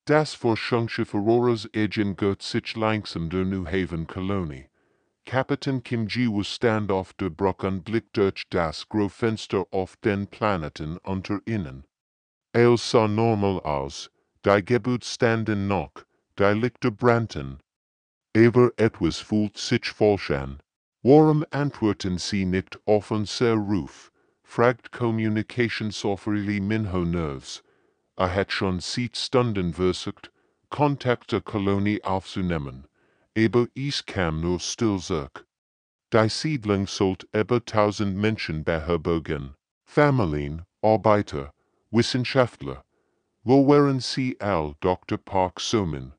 Das Forschungsschiff Auroras Agent sich langsam der New Haven Kolonie. Kapitän Kim Ji stand auf der Brücke und blickte durch das Großfenster auf den Planeten unter ihnen. Sah normal aus, die Gebäude standen noch, die Lichter brannten. Aber etwas fühlt sich falsch an. Warum antworten Sie nicht auf unser Ruf? Fragt Kommunikationsofferili Minho Nerves. Hat schon seit Stunden versucht, Kontakt der Kolonie aufzunehmen, aber es kam nur still zurück. Die Siedlung sollte über 1000 Menschen beherbergen. Familien, Arbeiter, Wissenschaftler. Wo waren sie all, Dr. Park Somin?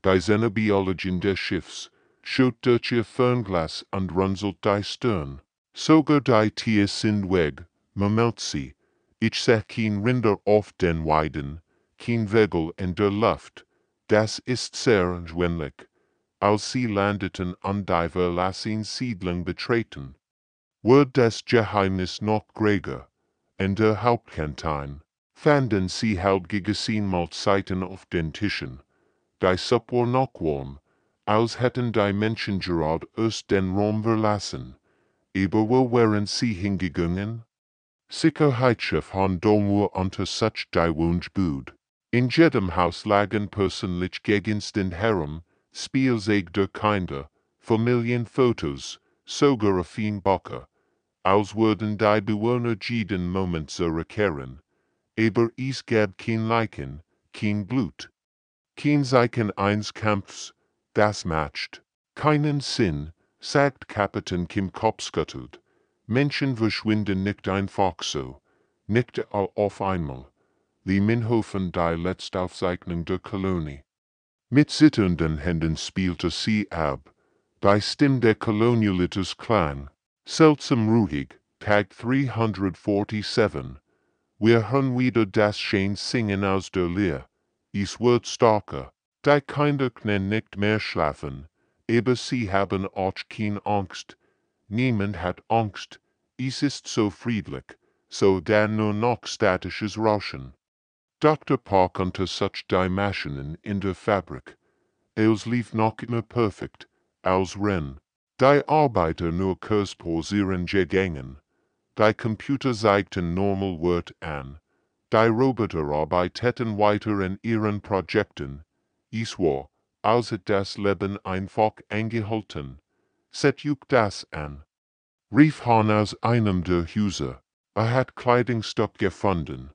Die Xenobiologin des Schiffs schaut durch ihr Fernglas und runzelt die Stirn. Sogar die Tiere sind weg, murmelt sie. Ich seh kein Rinder auf den Weiden, kein Vögel in der Luft. Das ist sehr gewöhnlich. Als sie landeten und die verlassene Siedlung betreten, wurde das Geheimnis noch größer. In der Hauptkantin fanden sie halbgegessen Mahlzeiten auf den Tischen. Die Suppe war noch warm, als hätten die Menschen gerade erst den Raum verlassen. Aber wo waren sie hingegangen? Sicherheitschef Han Dongwur unter such die Wunschbud. In jedem Haus lagen persönlich Gegenstände herum, Spielzeug der Kinder, Familienfotos, sogar Bücher, als würden die Bewohner jeden Moment zurückkehren. Aber es gab kein Leichen, kein Blut. Kein Zeichen eines Kampfs, das macht keinen Sinn, sagt Kapitän Kim kopfschüttelnd. Menschen verschwinden nicht einfach so, nicht auf einmal. Die Minhofen die Letztaufzeichnung der Kolonie. Mit zitternden Händen spielte sie ab. Die Stimme der Kolonialiters klang, seltsam ruhig, Tag 347. Wir hören wieder das schöne Singen aus der Leer. Es wird starker. Die Kinder können nicht mehr schlafen, aber sie haben auch keine Angst. Niemand hat Angst. Es ist so friedlich, so da nur noch statisches Rauschen. Dr. Park unter such die Maschinen in der Fabrik. Els lief noch immer perfekt, als Renn. Die Arbeiter nur kurz pausieren gegangen. Die Computer zeigten normal Wort an. Die Roboter arbeiteten weiter in ihren Projekten. Es war, als hätte das Leben einfach angehalten. Seht euch das an. Rief Han aus einem der Häuser. Hat Kleidungsstück gefunden,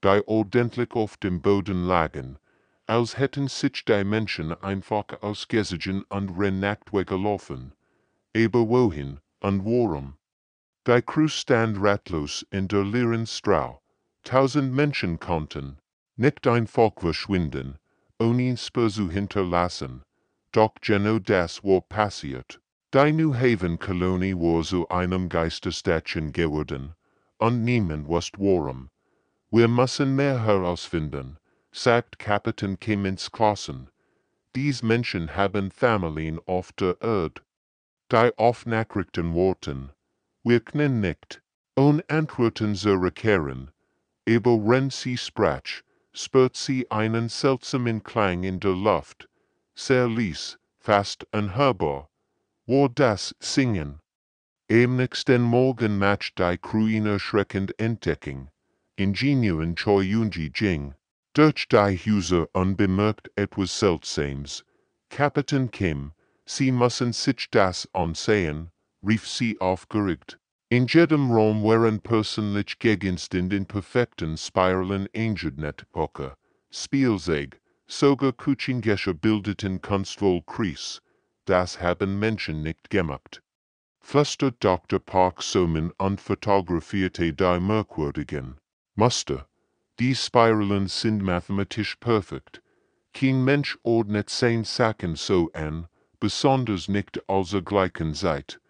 die ordentlich auf dem Boden lagen, als hätten sich die Menschen einfach ausgezogen und renackt weggelaufen. Aber wohin und warum? Die Crew stand ratlos in der leeren Strau. 1000 Menschen konnten nicht einfach verschwinden, ohne Spur zu hinterlassen. Doch genau das war passiert. Die New Haven Kolonie war zu einem Geisterstädtchen geworden, und niemand wusste warum. Wir müssen mehr herausfinden, sagt Kapitän Kim ins Klassen. Diese Menschen haben Familien auf der Erde. Die auf Nachrichten warten. Wir können nicht Antworten zurückkehren. Aber wenn sie sprach, spürt sie einen seltsamen Klang in der Luft. Sehr leise, fast unhörbar. War das Singen? Am nächsten Morgen macht die Crew eine erschreckende Entdeckung. Ingenieuren Choi Yunji Jing. Durch die Häuser unbemerkt etwas Seltsames. Kapitän Kim, Sie müssen sich das ansehen, rief sie aufgeregt. In jedem Raum waren persönlich Gegenstände in perfekten Spiralen Einschlafgeschichte, Spielzeug, sogar Küchengescher bildeten kunstvoll Kreis. Das haben Menschen nicht gemacht. Flüstert Dr. Park Somin und fotografierte die merkwürdigen Muster. Die Spiralen sind mathematisch perfekt. Kein Mensch ordnet seine Sachen so an, besonders nicht als gleichen Zeit.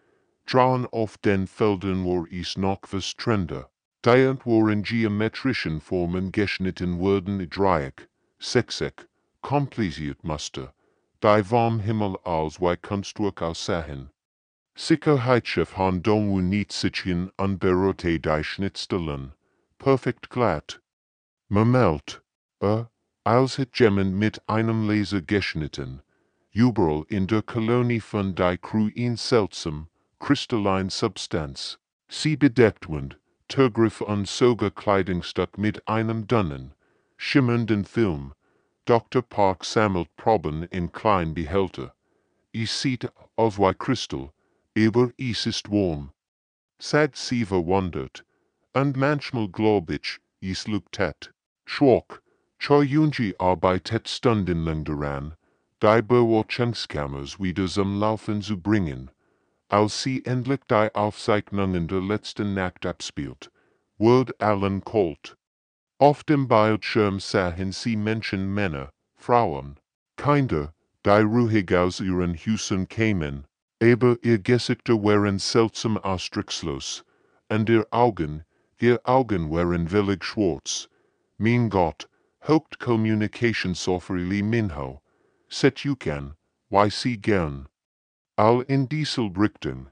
Drauen auf den Feldern war es noch was Trender. Die waren geometrischen Formen geschnitten wurden Dreieck, Sechseck, kompliziert Muster, die vom Himmel als wie Kunstwerk aussahen. Sicherheitschef Han Dongwu nicht sichern und berührte die Schnitzstellen, perfekt glatt. Moment, als het Gemmen mit einem Laser geschnitten, überall in der Kolonie von die Crew in seltsam, crystalline Substanz. Sie bedeckt und, Turgriff und sogar Kleidungsstück mit einem dünnen, schimmernden Film. Dr. Park sammelt Proben in kleinen Behälter. Ich sieht auf wie Kristall, aber es ist warm. Sagt sie verwundert. Und manchmal glaub ich, es luktet. Schwach, Choi-Yunji arbeitet stundenlang daran, die Beobachtungskameras wieder zum Laufen zu bringen. Als sie endlich die Aufzeichnungen der letzten Nacht abspielt, wird allen kalt. Auf dem Bildschirm sahen sie Menschen, Männer, Frauen, Kinder, die ruhig aus ihren Häusern kämen, aber ihr Gesichter waren seltsam ausdruckslos, und ihr Augen waren völlig schwarz. Mein Gott, högt Kommunikationssoftware Minho, Setukan, wie sie gern. All in dieselbe Richtung.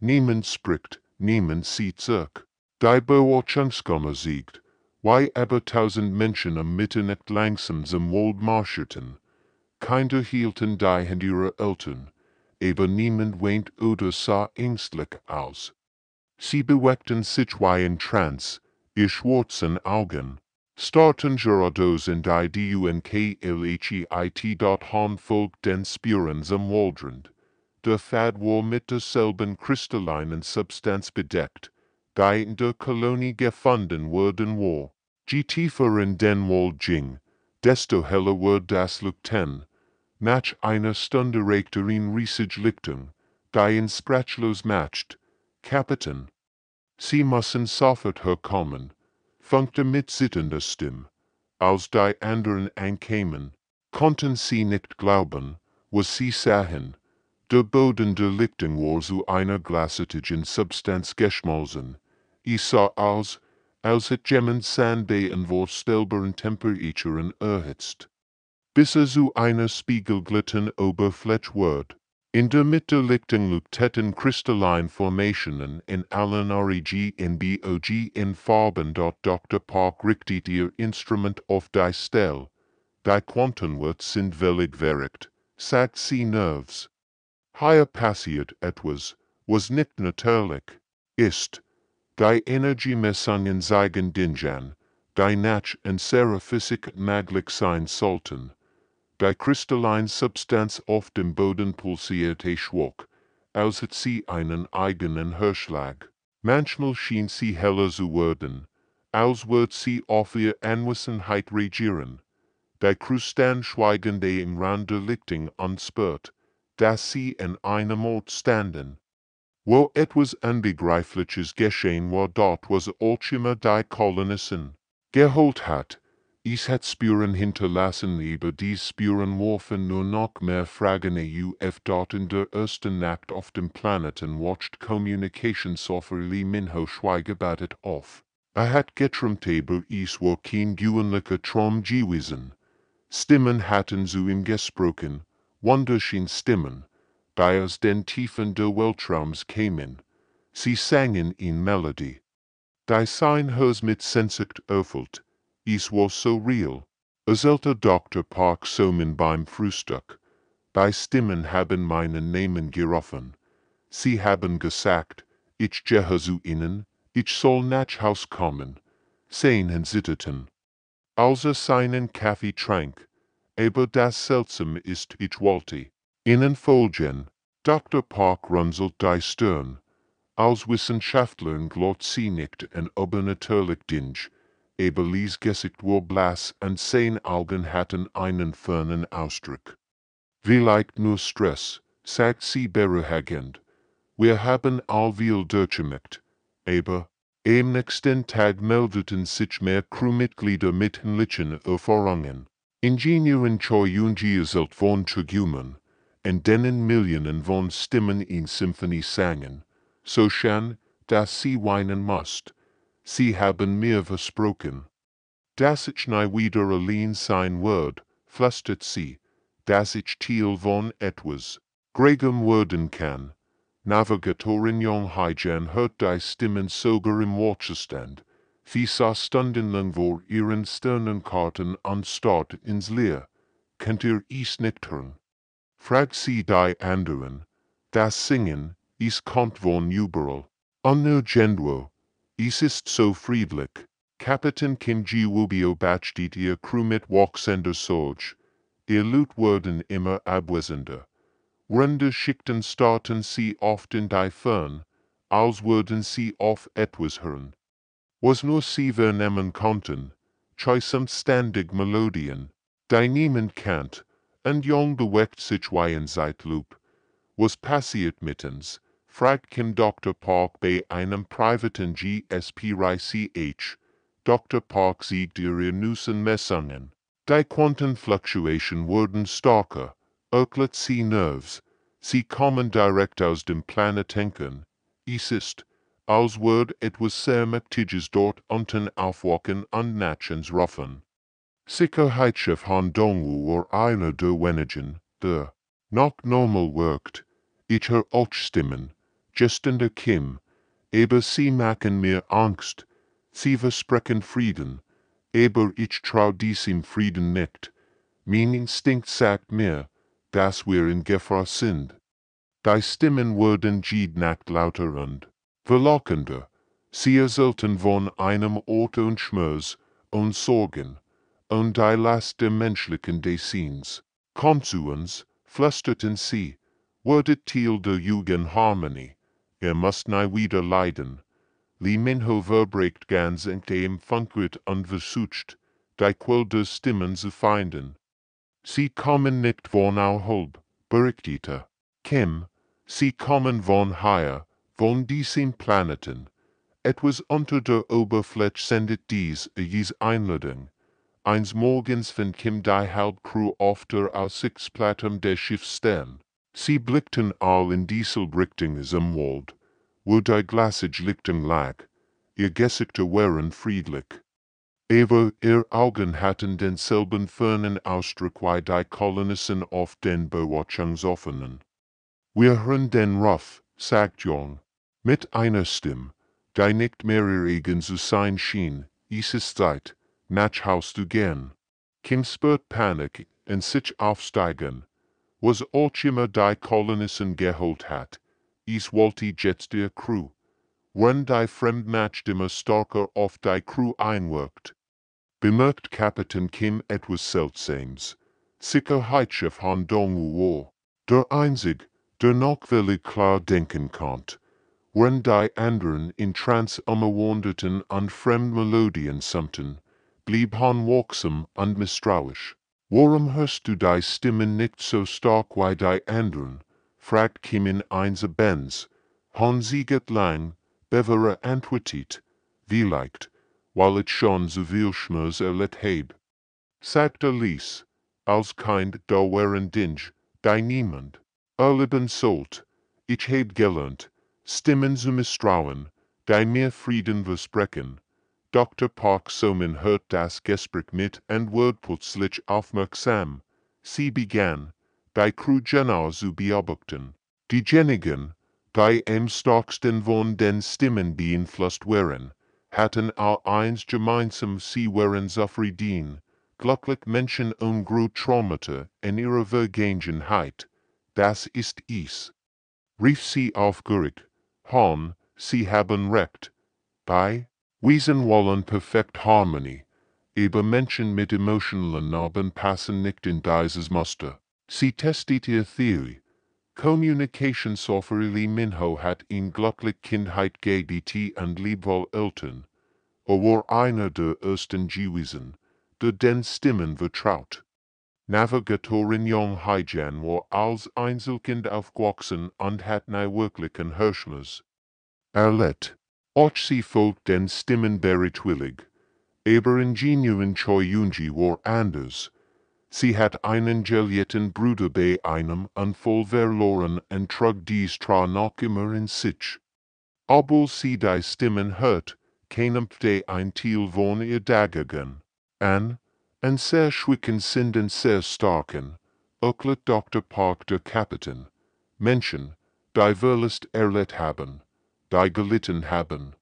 Niemand spricht, niemand sieht zurück. Die Beobachtungskammer siegt, wie aber 1000 Menschen am Mitternacht langsam zum Wald marscherten. Kinder hielten die Hand ihrer Eltern, aber niemand weint oder sah ängstlich aus. Sie bewegten sich wie in Trance, ihr schwarzen Augen starrten geradeaus in die Dunkelheit folgt den Spuren zum Waldrand. Der Pfad war mit derselben kristallinen Substanz bedeckt, die in der Kolonie gefunden worden war. Je tiefer in den Wald ging, desto heller wurde das Leuchten. Nach einer Stunde regte in riesige Lichtung, die ihn sprachlos macht. Kapitän, Sie müssen sofort herkommen, funkte mit zitternder Stimme. Als die anderen ankamen, konnten sie nicht glauben, was sie sahen. Der Boden der Lichtung war zu einer glasartigen Substanz geschmolzen. Ich sah aus, als het Gemmen Sandbein war stellbaren Temperaturen erhitzt, bis zu einer spiegelglatten Oberfläche wurde. In der Mitte liegten Leuchteten kristalline Formationen in allen RGB in Farben. Dr. Park richtet ihr Instrument auf die Stelle. Die Quantenwerte sind völlig verrückt, sagt sie nervös. Hier passiert etwas, was nicht natürlich ist. Die Energiemessungen zeigen Dingen, die nach unserer Physik möglich sein sollten. Die kristalline Substanz auf dem Boden pulsierte schwach, als hätte sie einen eigenen Herzschlag. Manchmal schien sie heller zu werden, als würde sie auf ihr Anwesenheit reagieren. Die Crew stand schweigend im Rand der Lichtung und spürt, dass sie in einem Ort standen, wo etwas Unbegreifliches geschehen war. Dort was Ultima die Kolonisten geholt hat. Es hat Spuren hinterlassen, aber die Spuren warfen nur noch mehr Fragen auf. Dort in der ersten Nacht auf dem Planeten watcht Kommunikationssoftware Minho schweigebadet auf. Hat geträumt, aber es war kein gewöhnlicher Traum gewesen. Stimmen hatten zu ihm gesprochen, wunderschöne Stimmen, die aus den Tiefen des Weltraums kämen. Sie sangen in Melodie. Die sein Hers mit Sehnsucht erfüllt. Es war so real. Erzählte Dr. Park Somen beim Frühstück. Die Stimmen haben meinen Namen gerufen. Sie haben gesagt, ich gehe zu ihnen, ich soll nach Haus kommen. Sehen zitterten. Als seinen Kaffee trank, aber das seltsam ist, ich wollte ihnen folgen. Dr. Park runzelt die Stirn. Als Wissenschaftler glaubt sie nicht an übernatürlich Dinge, aber Lies Gesicht war blass und seine Augen hatten einen fernen Ausdruck. Vielleicht nur Stress, sagt sie beruhigend. Wir haben allviel durchgemacht, aber am nächsten Tag meldeten sich mehr Crewmitglieder mit ähnlichen Erfahrungen. Ingenieuren Choi-Yunji erzählt von Tragümen, in denen Millionen von Stimmen in Symphonie sangen, so schön, dass sie weinen musst. Sie haben mir versprochen, dass ich nie wieder allein sein wird, flüstert sie, dass ich Teil von etwas Gregem werden kann. Navigatorin Jung Haijan hört die Stimmen sogar im Watchstand. wie stunden lang vor ihren Sternenkarten anstatt ins Leer, könnt ihr is nicht hören. Frag sie die anderen, das Singen, is kommt von überall. Nirgendwo, is ist so friedlich. Kapitän Kim Ji-woo beobachtet ihr Crew mit wachsender Sorge. Ihr Lut werden immer abwesender. Runde Schichten starten sie oft in die Fern, als würden sie auf etwas hören. Was nur sie vernehmen konnten, zum ständig Melodien, die niemand kennt, und jong bewegt sich wie ein Zeitloop. Was passiert mittens, fragt Kim Dr. Park bei einem privaten GSP-Reich. Dr. Park sieht ihre neuesten Messungen. Die Quantenfluktuation wurden starker, ökelt sie Nerves. Sie kommen direkt aus dem Planetenken. Es ist, als würde etwas sehr Mächtiges dort unten aufwachen und Natchens rufen. Sicherheitschef Han Dongwu war einer der wenigen, der noch normal wirkt. Ich hör auch Stimmen, gestender Kim, aber sie machen mir Angst. Sie versprechen Frieden, aber ich trau diesem Frieden nicht. Mein Instinkt sagt mir, dass wir in Gefahr sind. Die Stimmen wurden jede Nacht lauter und verlockender. Sie erzählten von einem Ort und Schmerz und Sorgen und die Last der menschlichen Daseins. Komm zu uns, flüsterten sie, werdet Teil der Jugendharmonie. Ihr müsst nie wieder leiden. Li Minho verbrecht ganz in dem Funkrit und versucht, die Quelle der Stimmen zu finden. Sie kommen nicht von außerhalb, berichtete Kim. Sie kommen von hier, von diesem Planeten. Etwas unter der Oberfläche sendet dies Einladung. Eins Morgens fand Kim die Hauptcrew auf der Aussichtsplattform des Schiffs stehen. Sie blickten all in dieselbe Richtung zum Wald, wo die glasige Lichtung lag. Ihr Gesichter waren friedlich. Aber ihr Augen hatten denselben fernen Ausdruck wie die Kolonisten auf den Beobachtungsoffenen. Wir hören den Ruf, sagt Jong, mit einer Stimme, die nicht mehr ihr eigen zu sein schien. Es ist Zeit, nach Haus zu gehen. Kim spürt Panik und sich aufsteigen. Was auch immer die Kolonisten geholt hat, es wollte jetzt der Crew. Wenn die Fremdmachtstimme stärker auf die Crew einwirkt, bemerkt Kapitän Kim etwas Seltsames. Sicherheitschef Han Dongwu, der Einzige, der noch völlig klar denken konnte. Wenn die anderen in Trance umwanderten und Fremdmelodien summten, blieb Han wachsam und misstrauisch. Warum hörst du die Stimmen nicht so stark wie die anderen? Fragt Kim in einer Benz. Han sieget lang, bevere antwortet, vielleicht, weil ich schon so viel Schmerz erlebt heb. Sagte Lies, als Kind da waren Dinge, die niemand erleben sollt. Ich heb gelernt, Stimmen zu misstrauen, die mir Frieden versprechen. Dr. Park Soman hört das Gespräch mit und wurde plötzlich aufmerksam. Sie begann, die Crew genau zu beobachten. Diejenigen, die am stärksten von den Stimmen beeinflusst waren, hatten all eins gemeinsam, sie waren zufrieden, glücklich Menschen ohne Traumata in ihrer Vergangenheit. Das ist es. Rief sie aufgeregt, Han, sie haben recht. Bei Wesen wollen perfekt Harmonie, aber Menschen mit emotionalen Narben passen nicht in dieses Muster. Sie testet ihre Theorie. Kommunikationssoftware Li Minho hat in glücklich Kindheit GDT und liebvoll Eltern. War einer der ersten gewesen, der den Stimmen vertraut. Navigatorin Jong Haijan war als Einzelkind aufgewachsen und hat nie wirklichen Hörschmerz erlebt. Auch sie folgt den Stimmen bereitwillig. Aber Ingenieurin Choi Yunji war anders. Sie hat einen geliebten Bruder bei einem Unfall verloren und trug dies noch immer in sich. Obwohl sie die Stimmen hört, kämpfte ein Teil von ihr dagegen. An sehr schwachen sind und sehr starken, erklärt Dr. Park der Kapitän. Menschen, die Verlust erlebt haben, die gelitten haben,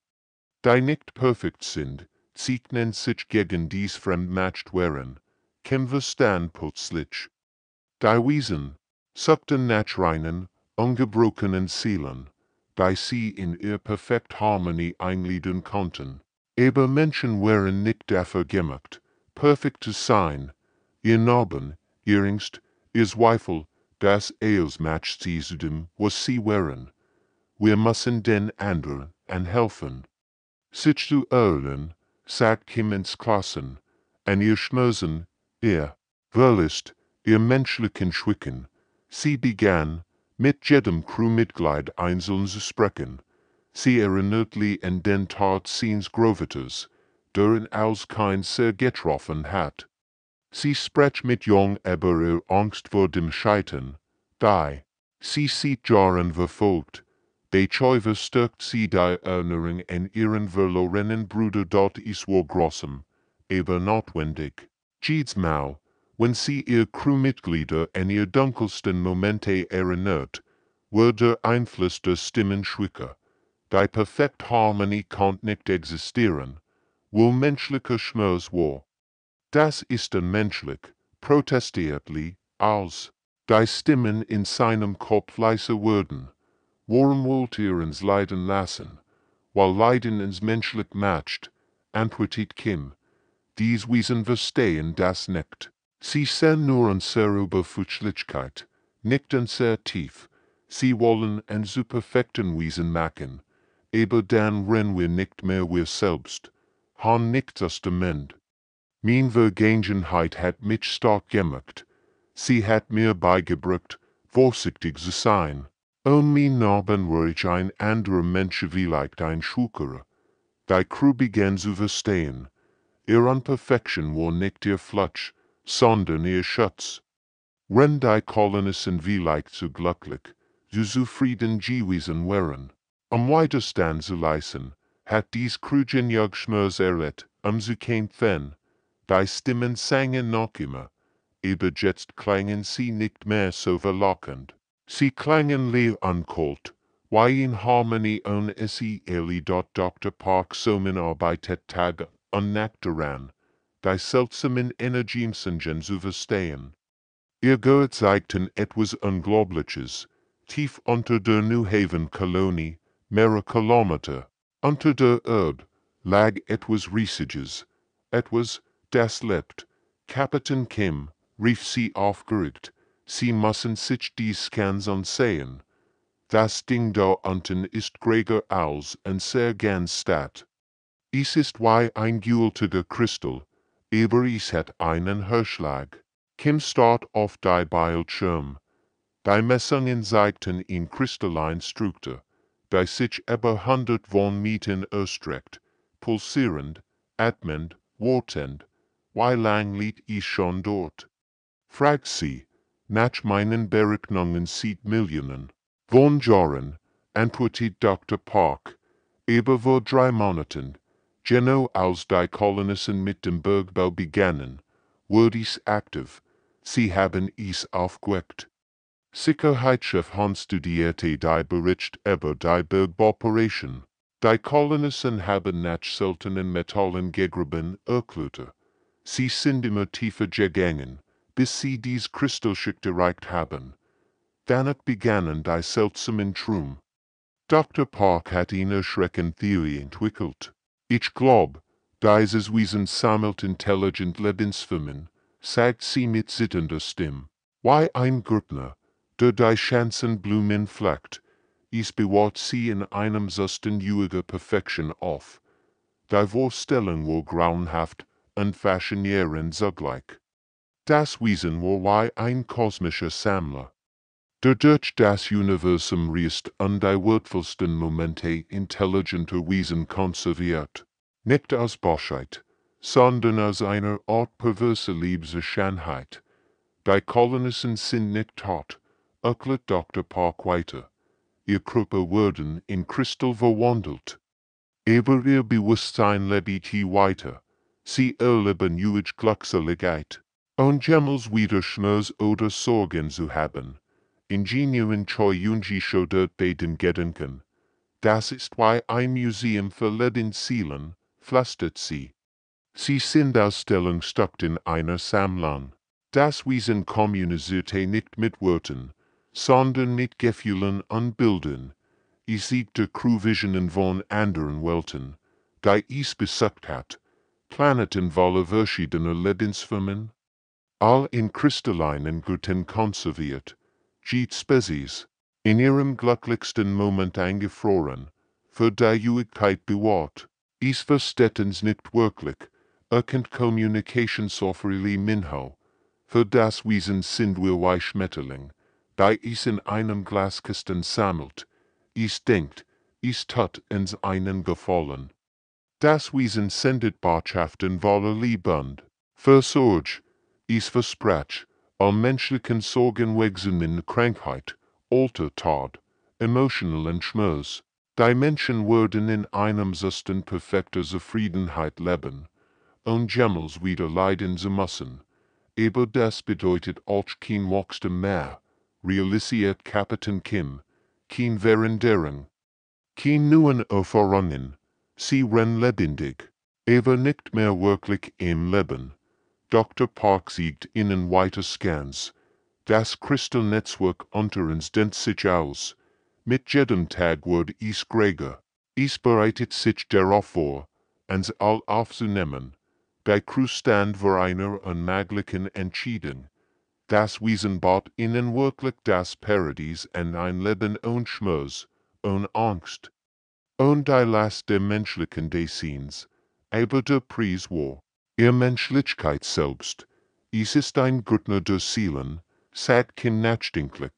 die nicht perfekt sind, Zeichnen sich gegen dies fremdmacht wären, kim verstand plötzlich. Die Wesen suckten nach reinen, ungebrochenen Seelen, die sie in ihr perfekt Harmonie eingliedern konnten. Aber Menschen wären nicht dafür gemacht, perfekt zu sein. Ihr Narben, ihr Angst, ihr Zweifel, das Eelsmatch sie zu dem, was sie wären. Wir müssen den anderen helfen. Sich zu erlen, sagt Himmelsklassen, an ihr Schmerzen, ihr Verlust, ihr menschlichen Schwicken. Sie begann, mit jedem Crewmitglied einzeln zu sprechen. Sie erinnerte an den Tag seines Groveters, deren als kein sehr getroffen hat. Sie sprach mit Jung über ihr Angst vor dem Scheitern, die sie seit Jahren verfolgt. Bescheuert stärkt sie die Erinnerung an ihren verlorenen Bruder dort ist wohl großem, aber notwendig. Jedes Mal, wenn sie ihr Crewmitglieder an ihr dunkelsten Momente erinnert, wird der Einfluss der Stimmen schwächer. Die perfekte Harmonie kann nicht existieren, wo menschlicher Schmerz war. Das ist unmenschlich, protestiert Lee, als die Stimmen in seinem Kopf leiser wurden. Warum wollt ihr uns leiden lassen, weil Leiden uns menschlich macht, antwortet Kim. Dies Wesen verstehen das nicht. Sie sehen nur unsere Oberflächlichkeit, nicht sehr tief. Sie wollen ein zu perfekten Wesen machen, aber dann rennen wir nicht mehr wir selbst, haben nicht das Dement. Meine Vergangenheit hat mich stark gemacht. Sie hat mir beigebracht, vorsichtig zu sein. Mein Narben war ich ein anderer Mensch vielleicht ein Schulkerer. Die Crew begann zu verstehen. Ihr Unperfection war nicht ihr Flutsch, sondern ihr Schutz. Wenn die Kolonisten vielleicht zu glücklich, zu zufrieden gewesen wären, Widerstand zu leisten, hat dies Crew genug Schmerz erlebt, zu kämpfen. Die Stimmen sangen noch immer, aber jetzt klangen sie nicht mehr so verlockend. Sie klangen leer und kalt, wie in Harmonie ohne sie dort Dr. Park arbeitet Tag und Nacht daran, die seltsamen Energien zu verstehen. Ihr Gehört zeigten etwas Unglaubliches, tief unter der New Haven-Kolonie, mehrere Kilometer, unter der Erde, lag etwas Riesiges, etwas, das lebt. Kapitän Kim, rief sie aufgeregt, sie müssen sich dies ganz ansehen. Das Ding da unten ist größer als ein sehr ganz Stadt. Es ist wie ein gültiger Kristall, aber es hat einen Hörschlag. Kim starrt auf die Bildschirm. Die Messungen zeigten in kristallin Struktur, die sich über 100 von Metern erstreckt, pulsierend, atmend, wortend. Wie lang liegt ich schon dort? Fragt sie, nach meinen Berechnungen seit Millionen von Jahren, antwortet Dr. Park, aber vor 3 Monaten, genau als die Kolonisten mit dem Bergbau begannen, wurde es aktiv. Sie haben es aufgeweckt. Sicherheitschef Hans studierte die Bericht über die Bergbauoperation. Die Kolonisten haben nach seltenen Metallen gegraben, erklärte. Sie sind immer tiefer gegangen, bis sie dies Kristallschicht erreicht haben. Danach begannen die seltsamen Träume. Dr. Park hat eine erschreckende Theorie entwickelt. Ich glaub, dieses Wesen sammelt intelligent Lebensformen, sagt sie mit zitternder Stimme. Wie ein Gärtner, der die Schanzenblumen pflegt, es bewahrt sie in einem sustenjuiger Perfektion auf. Die Vorstellung war grauenhaft und faszinierend zugleich. Das Wesen war wie ein kosmischer Sammler. Der durch das Universum reist und die wertvollsten Momente intelligenter Wesen konserviert. Nicht aus Bosheit, sondern aus einer Art perverser Liebserscheinheit. Die Kolonisten sind nicht tot, erklärt Dr. Park weiter. Ihr Körper wurden in Kristall verwandelt. Aber ihr Bewusstsein lebt hier weiter. Sie erleben ewig Glückseligkeit. Und jemals wieder Schmerz oder Sorgen zu haben. Ingenieuren Choi Yunji dort bei den Gedanken. Das ist wie ein Museum für Lebensseelen, flüstert sie. Sie sind Ausstellungsstückt in einer Sammlung. Das Wesen kommunizierte nicht mit Worten, sondern mit Gefühlen und Bildern. Ich siegte Crewvisionen von anderen Welten, die ich besucht hat. Planeten voller verschiedener Lebensformen. All in kristallinen Güten konserviert. Jede Spezies, in ihrem glücklichsten Moment eingefroren, für die Ewigkeit bewahrt. Ich verstehtens nicht wirklich, erkennt Kommunikationssoftware Minho. Für das Wesen sind wir wie Schmetterling, die ich in einem Glaskasten sammelt. Ich denkt, ich tut uns einen Gefallen. Das Wesen sendet Botschaften voller Liebend. Versorg, ich versprach, all menschlichen Sorgen wegzunehmen Krankheit, Alter, Tod, emotionalen Schmerz. Die Menschen würden in einem Zustand perfekter Zufriedenheit leben, und jemals wieder leiden zu müssen. Aber das bedeutet auch kein Wachstum mehr, realisiert Kapitän Kim, kein Veränderung, kein neuen Erfahrungen. Sie ren lebendig, aber nicht mehr wirklich im Leben. Dr. Park siegt ihnen weiter Scans. Das Kristallnetzwerk unter uns dehnt sich aus. Mit jedem Tag wird es größer. Es bereitet sich darauf vor, uns all aufzunehmen. Die Crew stand vor einer unmöglichen Entscheidung. Das Wesen baut ihnen wirklich das Paradies und ein Leben ohne Schmerz, ohne Angst. Und die Last der menschlichen Daseins, aber der Preis war ihr Menschlichkeit selbst. Es ist ein Gürtner der Seelen, sagt kein nachdenklich,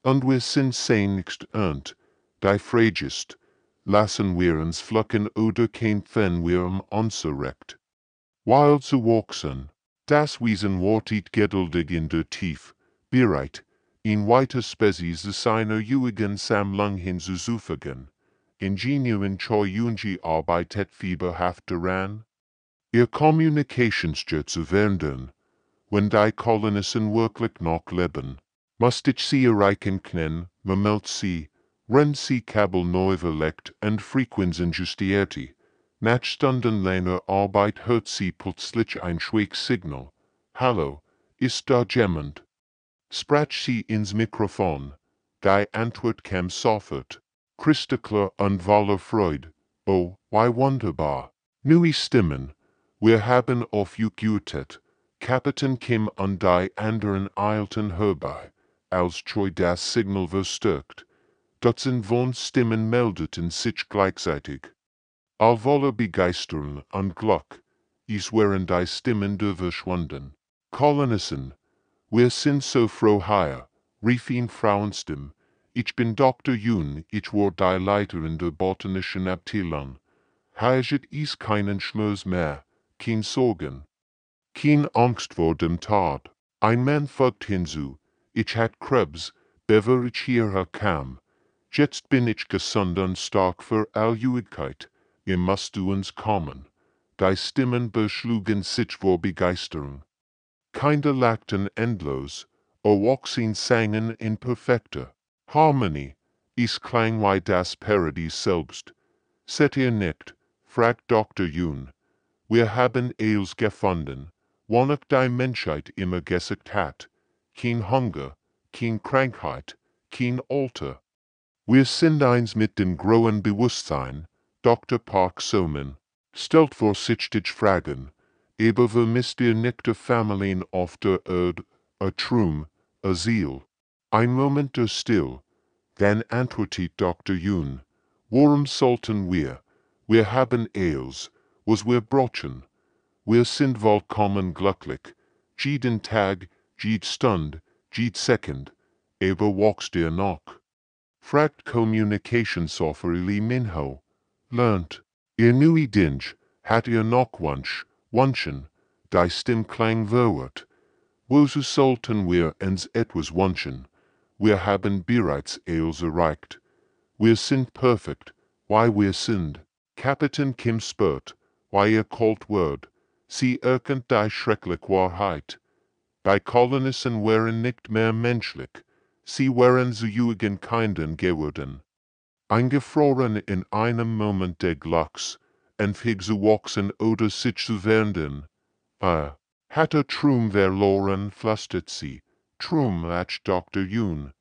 und wir sind sehnlichst und, die fragest, lassen wir uns flucken oder kein Fen wir unzurecht. Weil zu wachsen, das Wesen wartet geduldig in der Tief, bereit, in weiter Spezies zu seiner ewigen Sammlung hinzuzufügen. Ingenieuren Choi arbeitet fieberhaft daran, ihr Kommunikationsjet zu verändern. Wenn die Kolonisten wirklich noch leben, muss ich sie erreichen können, vermeldet sie, wenn sie Kabel neu verlegt und Frequenzen justierte. Nach stundenlanger Arbeit hört sie plötzlich ein schwaches Signal. Hallo, ist da jemand? Sprach sie ins Mikrofon. Die Antwort kam sofort. Christklar und voller Freude. Oh, wie wunderbar. Neue Stimmen. Wir haben auf euch gewartet. Kapitän Kim und die anderen eilten herbei, als Choi das Signal verstärkt. Dutzend von Stimmen meldeten sich gleichzeitig. All voller Begeisterung und Glück, es waren die Stimmen der Verschwunden. Kolonisten, wir sind so froh hier, rief ihn Frauenstimme. Ich bin Dr. Yun, ich war die Leiterin der botanischen Abteilung. Haget is keinen Schmerz mehr, kein Sorgen, kein Angst vor dem Tod. Ein Mann fügt hinzu, ich hat Krebs, bevor ich hierher kam. Jetzt bin ich gesund und stark für all Ewigkeit. Ihr müsst zu uns kommen. Die Stimmen beschlugen sich vor Begeisterung. Kinder lachten endlos, Erwachsene sangen in perfekter Harmonie. Es klang wie das Paradies selbst. Seht ihr nicht, fragt Dr. Yun. Wir haben es gefunden, wonach die Menschheit immer gesucht hat. Kein Hunger, kein Krankheit, kein Alter. Wir sind eins mit dem großen Bewusstsein, Dr. Park Soman, stellt vorsichtig Fragen, aber vermisst ihr nicht die Familien auf der Erde, Traum, Ziel. Ein Moment der Still, dann antwortet Dr. Yun, warum sollten wir haben es, was wir brauchen. Wir sind vollkommen glücklich, jeden Tag, jede Stund, jede Sekund, aber wächst ihr noch? Fragt Kommunikationssoftware Minho. Lernt, ihr neue Dinge, hat ihr noch Wünschen, die Stimme klang verwirrt. Wozu sollten wir uns etwas wünschen? Wir haben bereits es erreicht. Wir sind perfekt, wie wir sind. Kapitän Kim spürt, wie ihr kalt wird. Sie erkennt die schreckliche Wahrheit. Die Kolonisten waren nicht mehr menschlich. Sie waren zu ewigen Kindern geworden. Eingefroren in einem Moment des Glücks, en fig zu wachsen oder sich zu werden. Hatte trum verloren flüstert sie, trum lach Dr. Jun.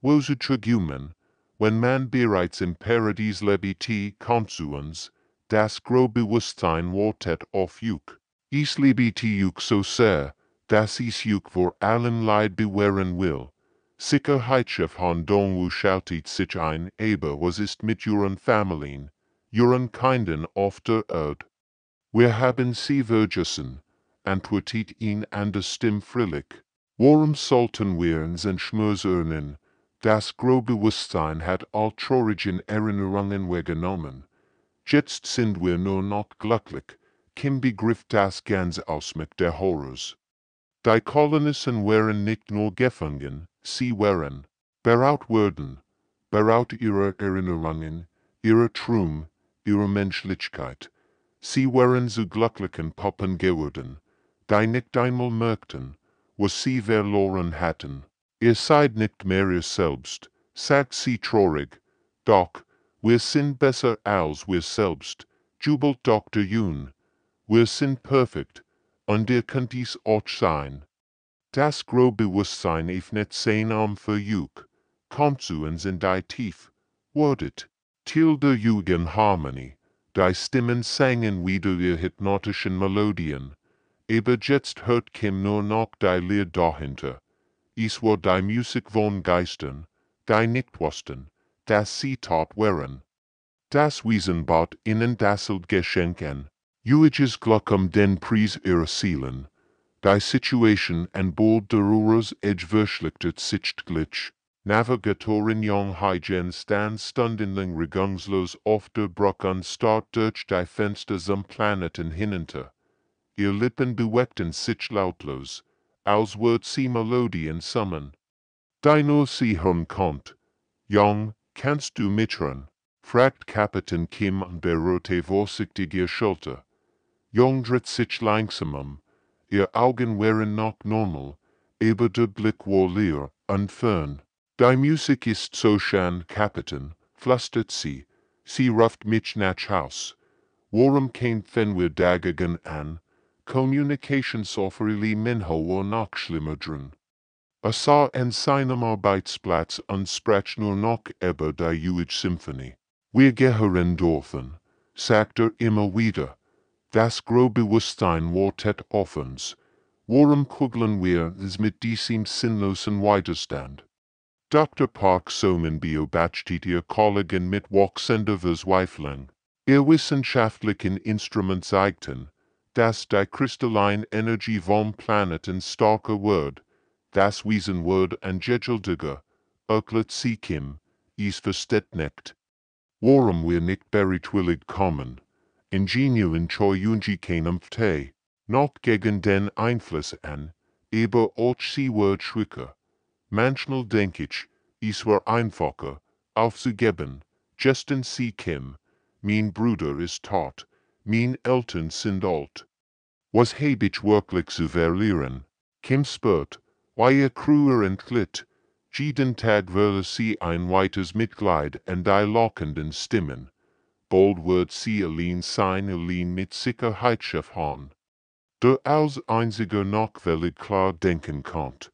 Wo zu trigumen, wenn man bereits im Paradies lebte, konsuens, das Grobewusstsein wartet auf Juk. Ich liebte Juk so sehr, dass ich Juk vor allem Leid bewahren will. Sicherheitschef Handong Wu schaltet sich ein, aber was ist mit Ihren Familien, Ihren Kindern auf der Erde? Wir haben sie vergessen, antwortet ihn an der Stimme fröhlich. Warum sollten wir uns entschmüsern? Das Grobewusstsein hat all traurigen Erinnerungen weggenommen. Jetzt sind wir nur noch glücklich. Kim begriff das ganz Ausmaß der Horrors. Die Kolonisten waren nicht nur gefangen, sie waren beraut worden, beraut ihrer Erinnerungen, ihrer Trum, ihrer Menschlichkeit. Sie waren zu glücklichen Puppen geworden, die nicht einmal merkten, was sie verloren hatten. Ihr seid nicht mehr ihr selbst, sagt sie traurig. Doch, wir sind besser als wir selbst, jubelt Dr. Jun. Wir sind perfekt, und ihr könnt dies auch sein. Das Grobewusstsein öffnet sein Arm für Juk, kommt zu uns in die Tief, wordet, till der Jugendharmonie, die Stimmen sangen wieder ihr hypnotischen Melodien, aber jetzt hört Kim nur noch die Lied dahinter. Es war die Musik von Geistern, die nicht wussten, dass sie tot waren. Das Wesen bot ihnen das Geschenk an, Juiges Glück den Preis ihrer Seelen. Die Situation an Bord der Aurors verschlechtert sich glitch. Navigatoren Jong Hygen stunden regungslos auf der Brücke und starrt durch die Fenster zum Planeten hinunter. Ihr Lippen bewegten sich lautlos, als würd sie Melodien summen. Die nur sie hören konnt. Jong, kannst du mithören? Fragt Kapitän Kim und berührte vorsichtig ihr Schulter. Jong dreht sich langsam ihr Augen waren noch normal, aber der Blick war leer und fern. Die Musik ist so schön, Kapitän, flüstert sie ruft mich nach Haus. Warum kämpfen wir dagegen an? Kommunikationsofferili Minho war noch schlimmer drin. Sah an seinem Arbeitsplatz und sprach nur noch über die Symphonie. Wir gehören dorthin, sagt immer wieder. Das Grobewusstsein wartet auf uns. Warum kugeln wir es mit diesem sinnlosen Widerstand? Dr. Park Somen beobachtet ihr Kollegen mit wachsender Verzweiflung. Ihr wissenschaftlichen Instrument zeigten, dass die kristalline Energie vom Planeten starker wird. Das Wesen wird angegeldiger, erklärt sie Kim, es versteht nicht. Warum wir nicht bereitwillig kommen. Ingenieuren Choyunji kämpfte, noch gegen den Einfluss an, aber auch sie wird schwächer. Manchmal denk ich, es war einfacher, aufzugeben, Justin C. Kim, mein Bruder ist tot, mein Eltern sind alt. Was heb ich wirklich zu verlieren? Kim spürt, weil ihr Krüger entglitt, jeden Tag würde sie ein weiteres Mitglied an die lockenden Stimmen. Bald wird sie allein sein, allein mit Sicherheitschef Han. Der als einziger noch völlig klar denken konnt.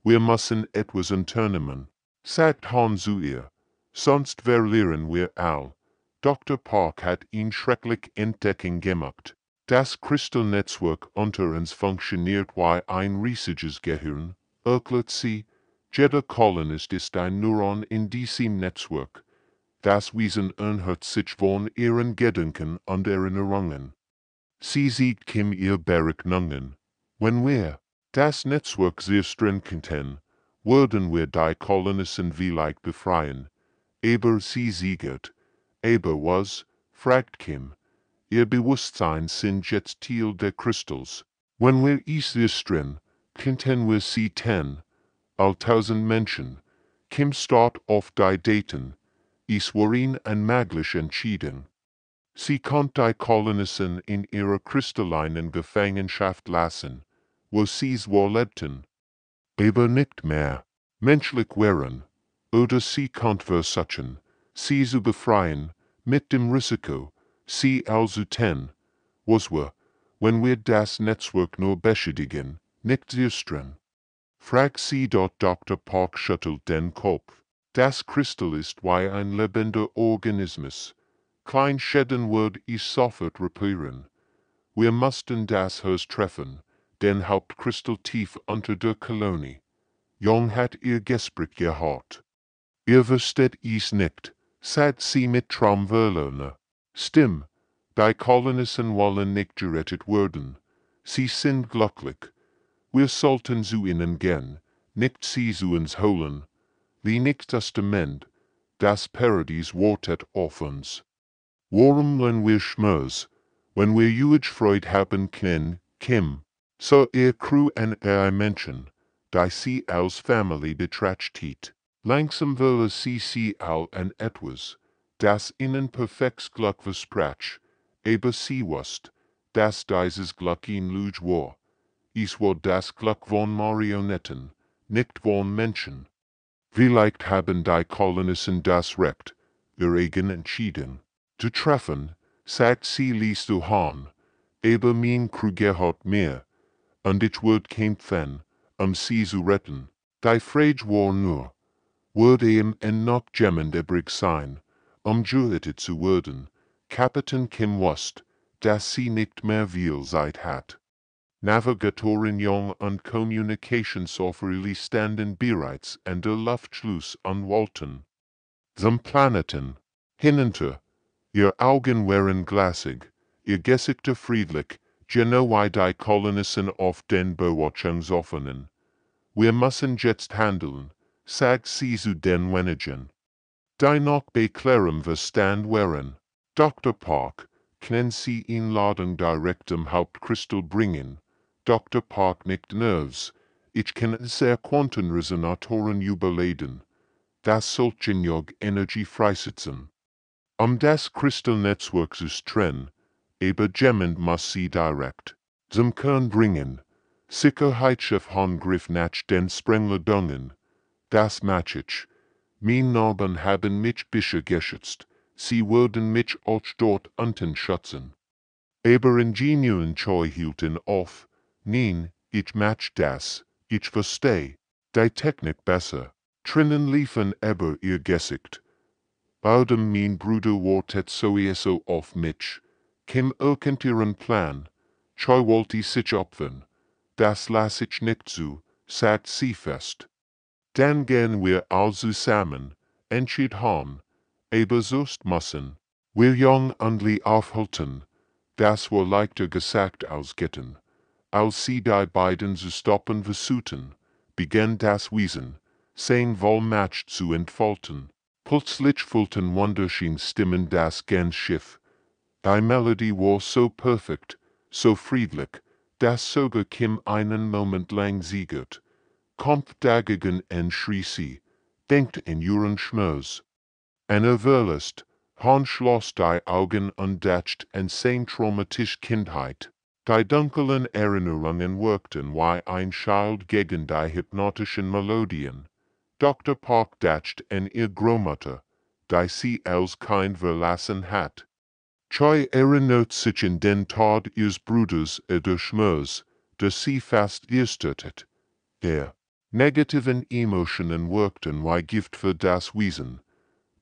Wir müssen etwas unternehmen, sagt Han zu ihr, sonst verlieren wir all. Dr. Park hat ihn schrecklich Entdeckung gemacht. Das Kristallnetzwerk unter uns funktioniert wie ein riesiges Gehirn, erklärt sie. Jeder Kolonist ist ein Neuron in diesem Netzwerk. Das Wesen ernhört sich von ihren Gedanken und Erinnerungen. Sie sieht Kim ihr Berechnungen. Wenn wir das Netzwerk sehr streng könnten, würden wir die Kolonisten vielleicht befreien. Aber sie siegert. Aber was? Fragt Kim. Ihr Bewusstsein sind jetzt Teil der Kristalls. Wenn wir es sehr streng, könnten wir sie all 1000 Menschen. Kim starrt auf die Daten. Es war ihnen unmöglich entschieden. Sie konnte die Kolonisten in ihrer kristallinen Gefangenschaft lassen, wo sie wohl lebten. Aber nicht mehr menschlich wären, oder sie konnte versuchen, sie zu befreien, mit dem Risiko, Sie also 10, was wir, wenn wir das Netzwerk nur beschädigen, nicht zerstört. Frag sie dort Dr. Park schüttelt den Kopf. Das Kristall ist wie ein lebender Organismus. Klein Schäden wird ich sofort reparieren. Wir mussten das Haus treffen, den Hauptkristall tief unter der Kolonie. Jung hat ihr Gespräch gehabt. Ihr versteht es nicht, sagt sie mit Traumverlone. Stimm, die Kolonisten wollen nicht gerettet werden. Sie sind glücklich. Wir sollten zu ihnen gehen, nicht sie zu uns holen. Wie nicht Testament, das Paradies wartet auf uns. Warum wollen wir Schmerz, wenn wir juge Freude haben können, Kim? So ihr Crew en Menschen, die sie als Familie betrachtet. Langsam will sie all en etwas, das ihnen perfekt Glück versprach, aber sie wusst, dass dieses Glück in Lüge war. Es war das Glück von Marionetten, nicht von Menschen. Vielleicht haben die Kolonisten das Recht, ihr eigen entschieden, zu treffen, sagt sie ließ du han, aber mein Crew gehört mehr, und ich würde kämpfen, sie zu retten. Die Frage war nur, würde ihm noch jemand übrig sein, gerettet zu werden. Kapitän Kim wusste, dass sie nicht mehr viel Zeit hat. Navigatoren Jung und Kommunikationssoftware standen bereits an der Luftschluss und wollten zum Planeten hinunter. Ihr Augen waren glasig, ihr Gesichter friedlich, genau wie die Kolonisten auf den Beobachtungsoffenen. Wir müssen jetzt handeln, sagt sie zu den Wenigen. Die noch bei klarem Verstand waren. Dr. Park, können Sie in Ladung direkt zum Hauptkristall bringen? Dr. Park nickt nervös. Ich kann sehr Quantenresonatoren überladen. Das solchen Jog Energie freisetzen. Das Kristallnetzwerk zu trennen, aber jemand muss sie direkt zum Kern bringen. Sicherheitschef Handgriff nach den Sprengladungen. Das mach ich. Mein Narben haben mich bisher geschützt. Sie würden mich auch dort unten schützen. Aber Ingenieuren Choi hielten auf. Nein, ich mach das. Ich versteh. Die Technik besser. Drinnen liefen aber ihr Gesicht. Beidem mein Bruder wartet sowieso auf mich. Kim erkennt ihren Plan. Choi wollte sich opfern. Das lass ich nicht zu, sagt sie fest. Dann gehen wir all zusammen, entschied Han, aber sonst müssen wir Jung und Lee aufhalten. Das war leichter gesagt als getan. Als sie die beiden zu stoppen versuchten, begann das Wesen, sein Wohlmatch zu entfalten. Plötzlich füllten wunderschöne Stimmen das ganze Schiff. Die Melodie war so perfekt, so friedlich, dass sogar Kim einen Moment lang siegert. Kommt dagegen und schrie sie, denkt in ihren Schmerz. Verlässt, Han schloss die Augen und dacht an seine traumatische Kindheit. Die dunklen Erinnerungen wirkten wie ein Schild gegen die hypnotischen Melodien. Dr. Park dacht an ihr Großmutter, die sie als Kind verlassen hat. Choi erinnert sich an den Tod ihres Bruders der Schmerz, der sie fast erstürtet. Der negativen Emotionen wirkten wie Gift für das Wesen.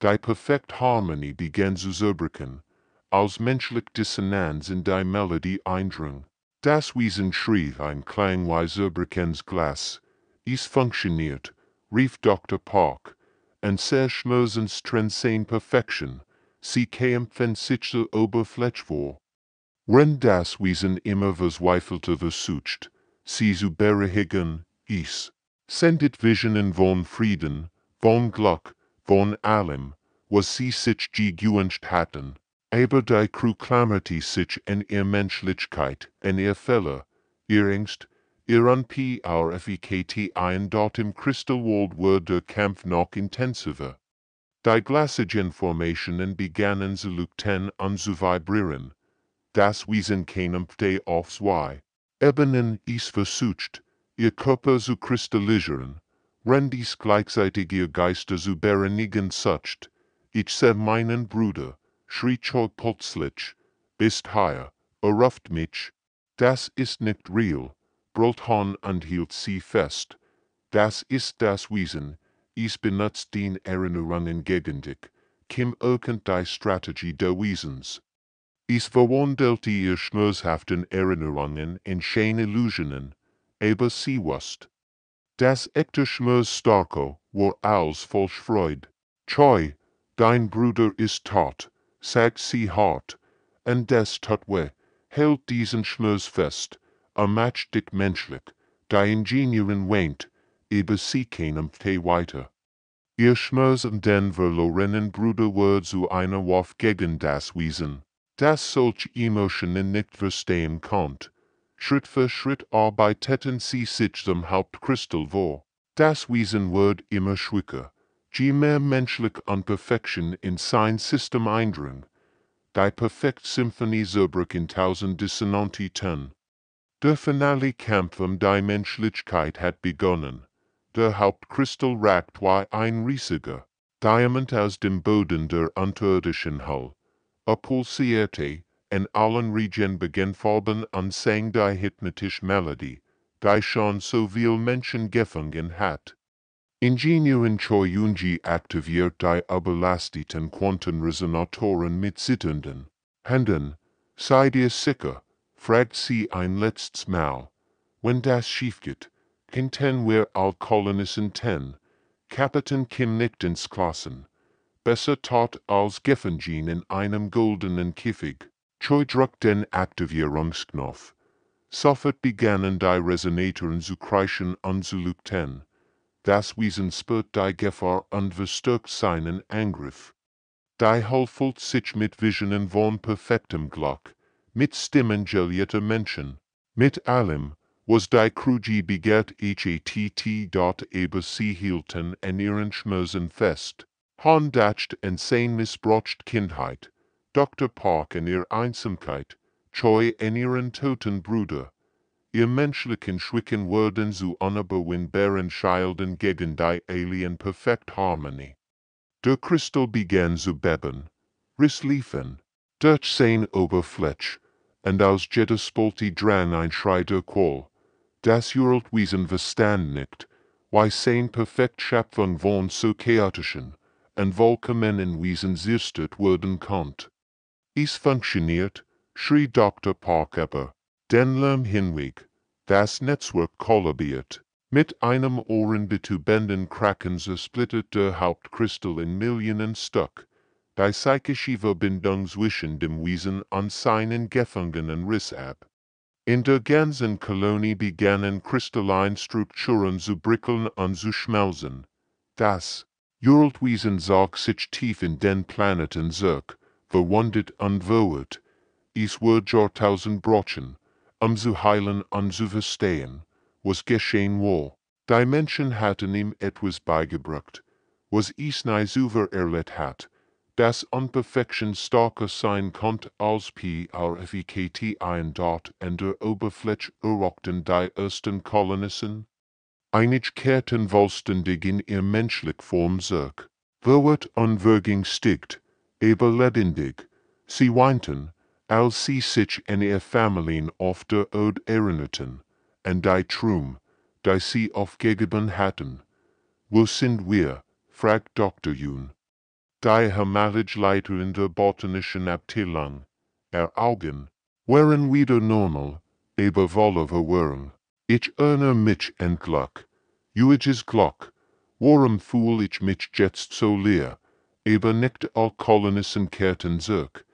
Die perfekte Harmonie begann zu zerbrechen, als menschliche Dissonanz in die Melodie eindrang. Das Wesen schrie ein Klang wie zerbrechendes Glas. Es funktioniert, rief Dr. Park, und sehr schmerzens Trendsane Perfektion. Sie kämpfen sich zur Oberfläche vor. Wenn das Wesen immer verzweifelte versucht, sie zu beruhigen, es sendet Visionen von Frieden, von Glück, von allem, was sie sich gewünscht hatten. Aber die Crew klammerte sich an ihre Menschlichkeit, an ihr Fehler, ihr Angst, ihr HFY-Krieg ein. Dort im Kristallwald wurde der Kampf noch intensiver. Die gleichen Formationen begannen zu leuchten und zu vibrieren. Das Wesen kämpfte auf zwei Ebenen. Es versucht, ihr Körper zu kristallisieren, wenn dies gleichzeitig ihr Geister zu bereinigen sucht. Ich seh meinen Bruder, schrie Choi plötzlich, bist hier, ruft mich, das ist nicht real, brüllt Hahn und hielt sie fest. Das ist das Wesen, ich benutzt den Erinnerungen gegen dich, Kim irgend die Strategie der Wesens. Ich verwandelte ihr schmerzhaften Erinnerungen in schöne Illusionen, aber sie wusst. Das echte Schmerz starko war als falsch Freud. Choi, dein Bruder ist tot, sagt sie hart, und das tut weh, hält diesen Schmerz fest, macht dich menschlich, die Ingenieurin weint, aber sie keinem te weiter. Ihr Schmerz und den verlorenen Bruder war zu einer Waffe gegen das Wesen, das solch Emotionen nicht verstehen konnt. Schritt für Schritt arbeiteten sie sich zum Hauptkristall vor. Das Wesen wird immer schwächer, je mehr menschlich Unperfection in sein System eindrang. Die perfekt Symphonie zerbrach in tausend Dissonanten. Der finale Kampf die Menschlichkeit hat begonnen. Der Hauptkristall ragt wie ein riesiger Diamant aus dem Boden der unterirdischen Hull. Pulsierte, in allen Regionen begann Farben und sang die hypnotische Melodie, die schon so viel Menschen gefangen hat. Ingenieurin Choi Yunji aktiviert die überlasteten Quantenresonatoren mit zitternden Händen. Seid ihr sicher? Fragt sie ein letztes Mal. Wenn das schief geht, hinten wir all Kolonisten ten. Kapitän Kim nickt ins Klassen. Besser tot als gefangen in einem goldenen Käfig. Choi drückt den Aktivierungsknopf. Sofort begannen die Resonatoren zu kreischen und zu leuchten. Das Wesen spürt die Gefahr und verstärkt seinen Angriff. Die Hull füllt sich mit Visionen von perfektem Glück, mit Stimmen gelierter Menschen, mit allem, was die Crew begehrt hat, aber sie hielten an ihren Schmerzen fest. Hahn dacht in sein missbraucht Kindheit, Dr. Park in ihr Einsamkeit, Choi in ihren toten Bruder. Ihr menschlichen Schwächen wurden zu unüberwindbaren Schilden gegen die Alien perfekt Harmonie. Der Kristall begann zu beben, riss liefen, durch sein Oberfläche, und aus jeder Spalte drang ein Schrei der Qual. Das Uraltwesen verstand nicht, why sein perfekt Schöpfung von so chaotischen und vollkommenen Wesen zerstört werden konnte. Es funktioniert, schrie Dr. Park aber, den Lärmhinweg, das Netzwerk kollabiert. Mit einem ohrenbetäubenden Kraken zersplittert der Hauptkristall in Millionen Stück. Die psychische Verbindung zwischen dem Wesen und seinen Gefangenen riss ab. In der ganzen Kolonie begannen kristallene Strukturen zu brickeln und zu schmelzen. Das Uraltwesen zog sich tief in den Planeten zurück, verwundet und verwirrt. Es wurde Jahrtausend brochen, zu heilen und zu verstehen, was geschehen war. Die Menschen hatten ihm etwas beigebracht, was es nie selber erlebt hat, das Unperfection starker sein konnte als HFY-Krieg dort an der Oberfläche errockten die ersten Kolonisten. Einige kehrten wohlständig in ihr menschlich Form zurück. Verwirrt und verging stiegt, aber lebendig. Sie weinten, als sie sich an ihr Familien auf der Erde erinnerten, an die Traum, die sie aufgegeben hatten. Wo sind wir? Fragt Dr. Yun. Die Leiter in der botanischen Abteilung. Augen waren wieder normal, aber voller Verwirrung. Ich erinnere mich an Glück. Juiges Glück. Warum fühl ich mich jetzt so leer? Aber nicht all Kolonisten kehrten zurück.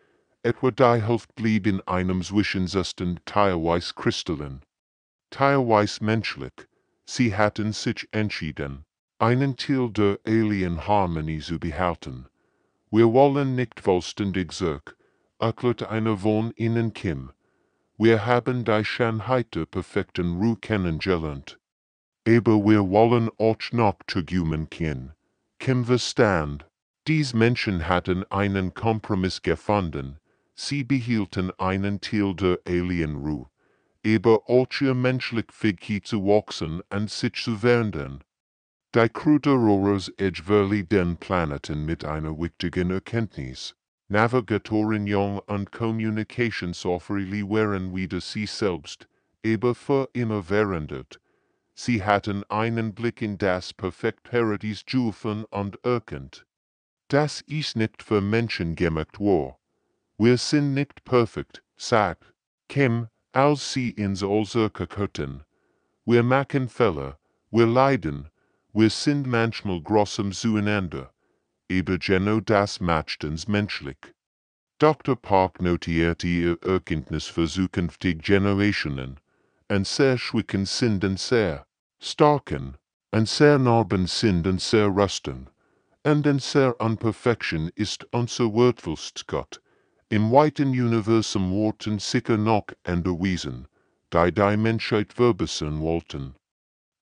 Etwa die Hälfte blieb in einem zwischensetzten teilweise Kristallen. Teilweise menschlich. Sie hatten sich entschieden, einen Teil der Alien-Harmonie zu behalten. Wir wollen nicht vollständig zurück, erklärte einer von ihnen Kim. Wir haben die Schönheit der perfekten Ruhe kennengelernt. Aber wir wollen auch noch zurückkommen können. Kim verstand. Diese Menschen hatten einen Kompromiss gefunden. Sie behielten einen Teil der Alien-Ruhe, aber auch ihr menschlich Fähigkeit zu wachsen und sich zu verändern. Die Crew der Aurors Edge verlieh den Planeten mit einer wichtigen Erkenntnis. Navigatoren und Kommunikationsofferili wären wieder sie selbst, aber für immer verändert. Sie hatten einen Blick in das perfekt Paradies gefunden und erkannt, dass ist nicht für Menschen gemacht war. Wir sind nicht perfekt, sagt Kim, als sie ins Allzirka könnten. Wir machen Fehler, wir leiden, wir sind manchmal großem zueinander, aber genau das macht uns menschlich. Dr. Park notierte ihr Erkenntnis für zukünftige Generationen. Ein sehr schwicken sind und sehr starken, ein sehr narben sind und sehr rusten, und ein sehr unperfection ist unser wertvollst Gott. Im weiten Universum worden sicher noch anderwiesen, die Menschheit verbessern wollten.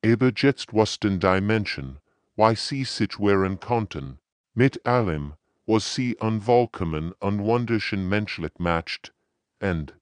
Aber jetzt wussten die Menschen, wie sie sich wehren konnten, mit allem, was sie unvollkommen und wunderschön menschlich macht, und